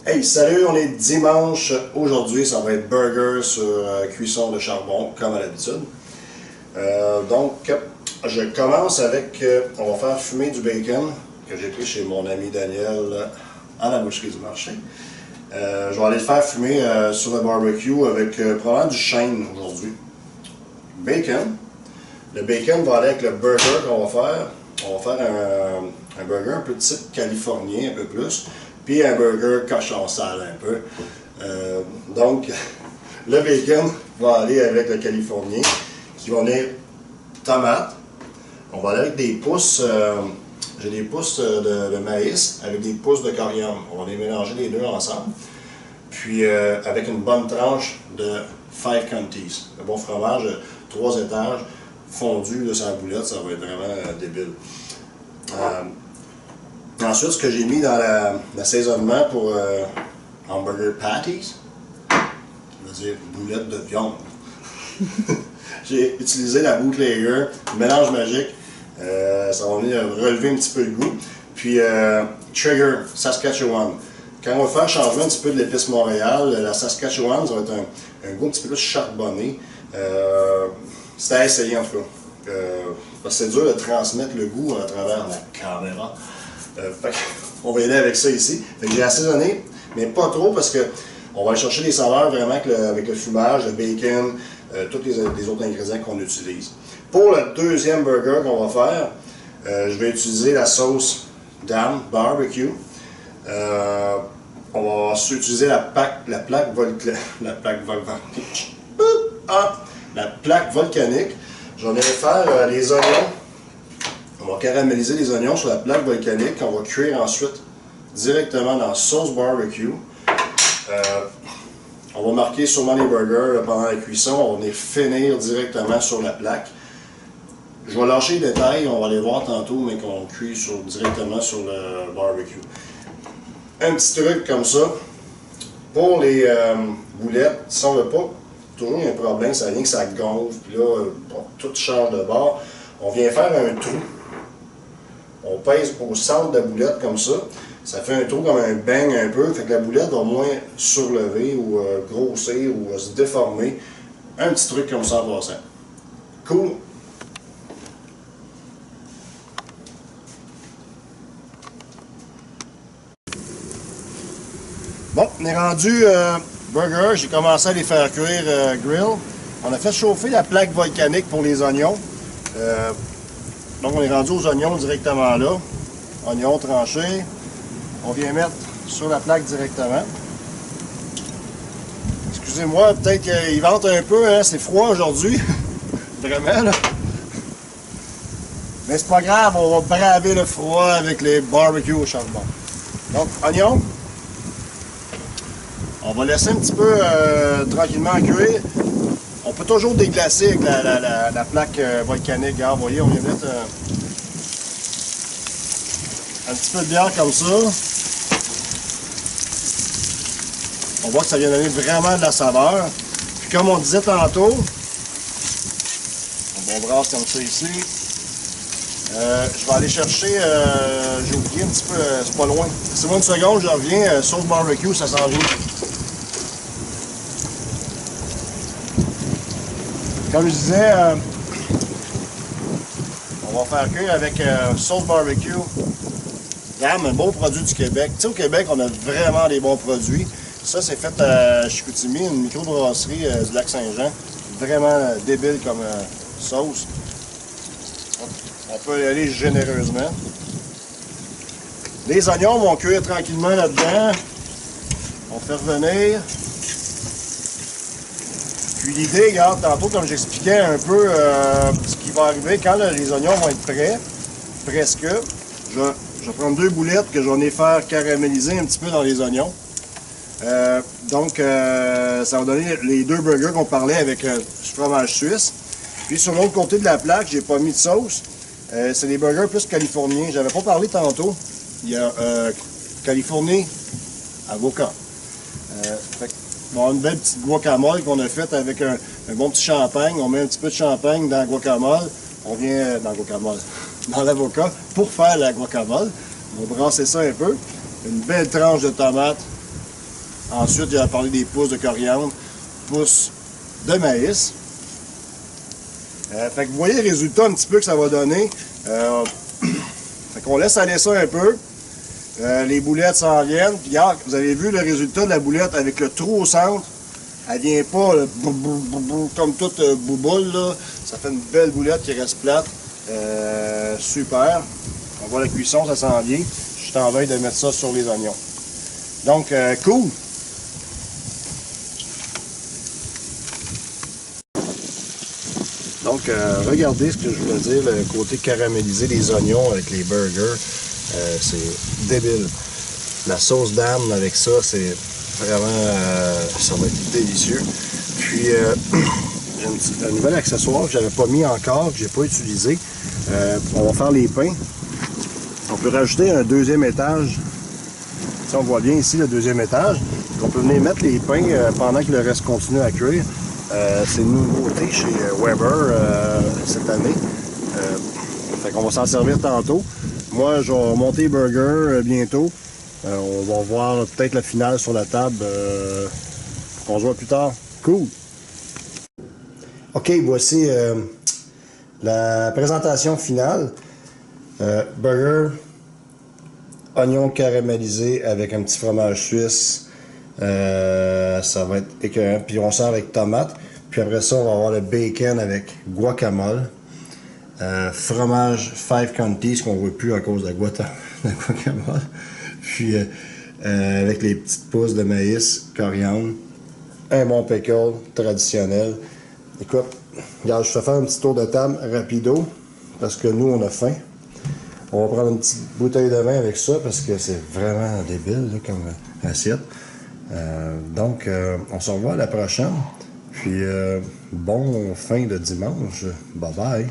Hey, salut, on est dimanche. Aujourd'hui, ça va être burger sur cuisson de charbon, comme à l'habitude. Donc, je commence avec, on va faire fumer du bacon que j'ai pris chez mon ami Daniel à la boucherie du marché. Je vais aller le faire fumer sur le barbecue avec probablement du chêne aujourd'hui. Bacon. Le bacon va aller avec le burger qu'on va faire. On va faire un burger un peu type californien, un peu plus. Puis un burger cochon sale un peu. Donc, le bacon va aller avec le californien, qui va venir tomate. On va aller avec des pousses, j'ai des pousses de maïs avec des pousses de coriandre. On va les mélanger les deux ensemble. Puis avec une bonne tranche de Five Counties. Le bon fromage, 3 étages, fondu de sa boulette, ça va être vraiment débile. Ensuite, ce que j'ai mis dans l'assaisonnement pour hamburger patties, je veux dire boulette de viande. J'ai utilisé la bootlegger, mélange magique, ça va venir relever un petit peu le goût. Puis Trigger, Saskatchewan. Quand on va faire changement un petit peu de l'épice Montréal, la Saskatchewan, ça va être un goût un petit peu plus charbonné. C'est à essayer en tout cas. Parce que c'est dur de transmettre le goût à travers la caméra. On va y aller avec ça ici. J'ai assaisonné, mais pas trop parce que on va aller chercher des saveurs vraiment avec le fumage, le bacon, tous les autres ingrédients qu'on utilise. Pour le deuxième burger qu'on va faire, je vais utiliser la sauce Dam Barbecue. On va utiliser la plaque volcanique. J'en ai faire les oignons. On va caraméliser les oignons sur la plaque volcanique qu'on va cuire ensuite directement dans la sauce barbecue. On va marquer sûrement les burgers pendant la cuisson. On va venir finir directement sur la plaque. Je vais lâcher les détails, on va les voir tantôt, mais qu'on cuit directement sur le barbecue. Un petit truc comme ça. Pour les boulettes, si on ne veut pas, toujours il y a un problème, ça vient que ça gonfle, puis là, tout change de bord. On vient faire un trou. On pèse au centre de la boulette comme ça. Ça fait un trou comme un bang un peu. Fait que la boulette va moins surlever ou grossir ou se déformer. Un petit truc comme ça en passant. Cool. Bon, on est rendu burger. J'ai commencé à les faire cuire grill. On a fait chauffer la plaque volcanique pour les oignons. Donc on est rendu aux oignons directement là. Oignons tranchés. On vient mettre sur la plaque directement. Excusez-moi, peut-être qu'il vente un peu, hein? C'est froid aujourd'hui. Vraiment là. Mais c'est pas grave, on va braver le froid avec les barbecues au charbon. Donc, oignons. On va laisser un petit peu tranquillement cuire. On peut toujours déglacer avec la plaque volcanique. Regarde, vous voyez, on vient mettre un petit peu de bière comme ça. On voit que ça vient donner vraiment de la saveur. Puis comme on disait tantôt, on brasse comme ça ici. Je vais aller chercher, j'ai oublié un petit peu, c'est pas loin. C'est moi une seconde, je reviens, sauce barbecue, ça s'en vient. Comme je disais, on va faire cuire avec sauce barbecue. Dam, un bon produit du Québec. Tu sais, au Québec, on a vraiment des bons produits. Ça, c'est fait à Chicoutimi, une microbrasserie du Lac-Saint-Jean. Vraiment débile comme sauce. On peut y aller généreusement. Les oignons vont cuire tranquillement là-dedans. On fait revenir. Puis l'idée, regarde, tantôt, comme j'expliquais un peu ce qui va arriver quand les oignons vont être prêts, presque, je vais prendre 2 boulettes que je vais les faire caraméliser un petit peu dans les oignons. Donc, ça va donner les 2 burgers qu'on parlait avec du fromage suisse. Puis sur l'autre côté de la plaque, j'ai pas mis de sauce. C'est des burgers plus californiens. J'avais pas parlé tantôt. Il y a Californie avocat. Bon, une belle petite guacamole qu'on a faite avec un bon petit champagne. On met un petit peu de champagne dans la guacamole. On vient dans la guacamole, dans l'avocat, pour faire la guacamole. On va brasser ça un peu. Une belle tranche de tomate. Ensuite, il a parlé des pousses de coriandre, pousses de maïs. Fait que vous voyez le résultat un petit peu que ça va donner. Fait qu'on laisse aller ça un peu. Les boulettes s'en viennent. Puis regarde, vous avez vu le résultat de la boulette avec le trou au centre. Elle vient pas comme toute bouboule, là. Ça fait une belle boulette qui reste plate. Super. On voit la cuisson, ça s'en vient. Je suis en veille de mettre ça sur les oignons. Donc, cool. Donc, regardez ce que je voulais dire, le côté caramélisé des oignons avec les burgers. C'est débile. La sauce d'âme avec ça, c'est vraiment, ça va être délicieux. Puis, j'ai un nouvel accessoire que je n'avais pas mis encore, que je n'ai pas utilisé. On va faire les pains. On peut rajouter un deuxième étage. Si on voit bien ici le deuxième étage. On peut venir mettre les pains pendant que le reste continue à cuire. C'est une nouveauté chez Weber cette année. Fait qu'on va s'en servir tantôt. Moi, je vais monter burger bientôt. On va voir peut-être la finale sur la table. On se voit plus tard. Cool! OK, voici la présentation finale. Burger, oignon caramélisé avec un petit fromage suisse. Ça va être écœurant. Puis on sert avec tomate. Puis après ça, on va avoir le bacon avec guacamole. Fromage Five Counties, qu'on ne voit plus à cause de la guacamole. Puis avec les petites pousses de maïs, coriandre. Un bon pickle traditionnel. Écoute, regarde, je vais faire un petit tour de table rapido. Parce que nous, on a faim. On va prendre une petite bouteille de vin avec ça parce que c'est vraiment débile là, comme assiette. Donc, on se revoit à la prochaine. Puis, bon fin de dimanche. Bye bye.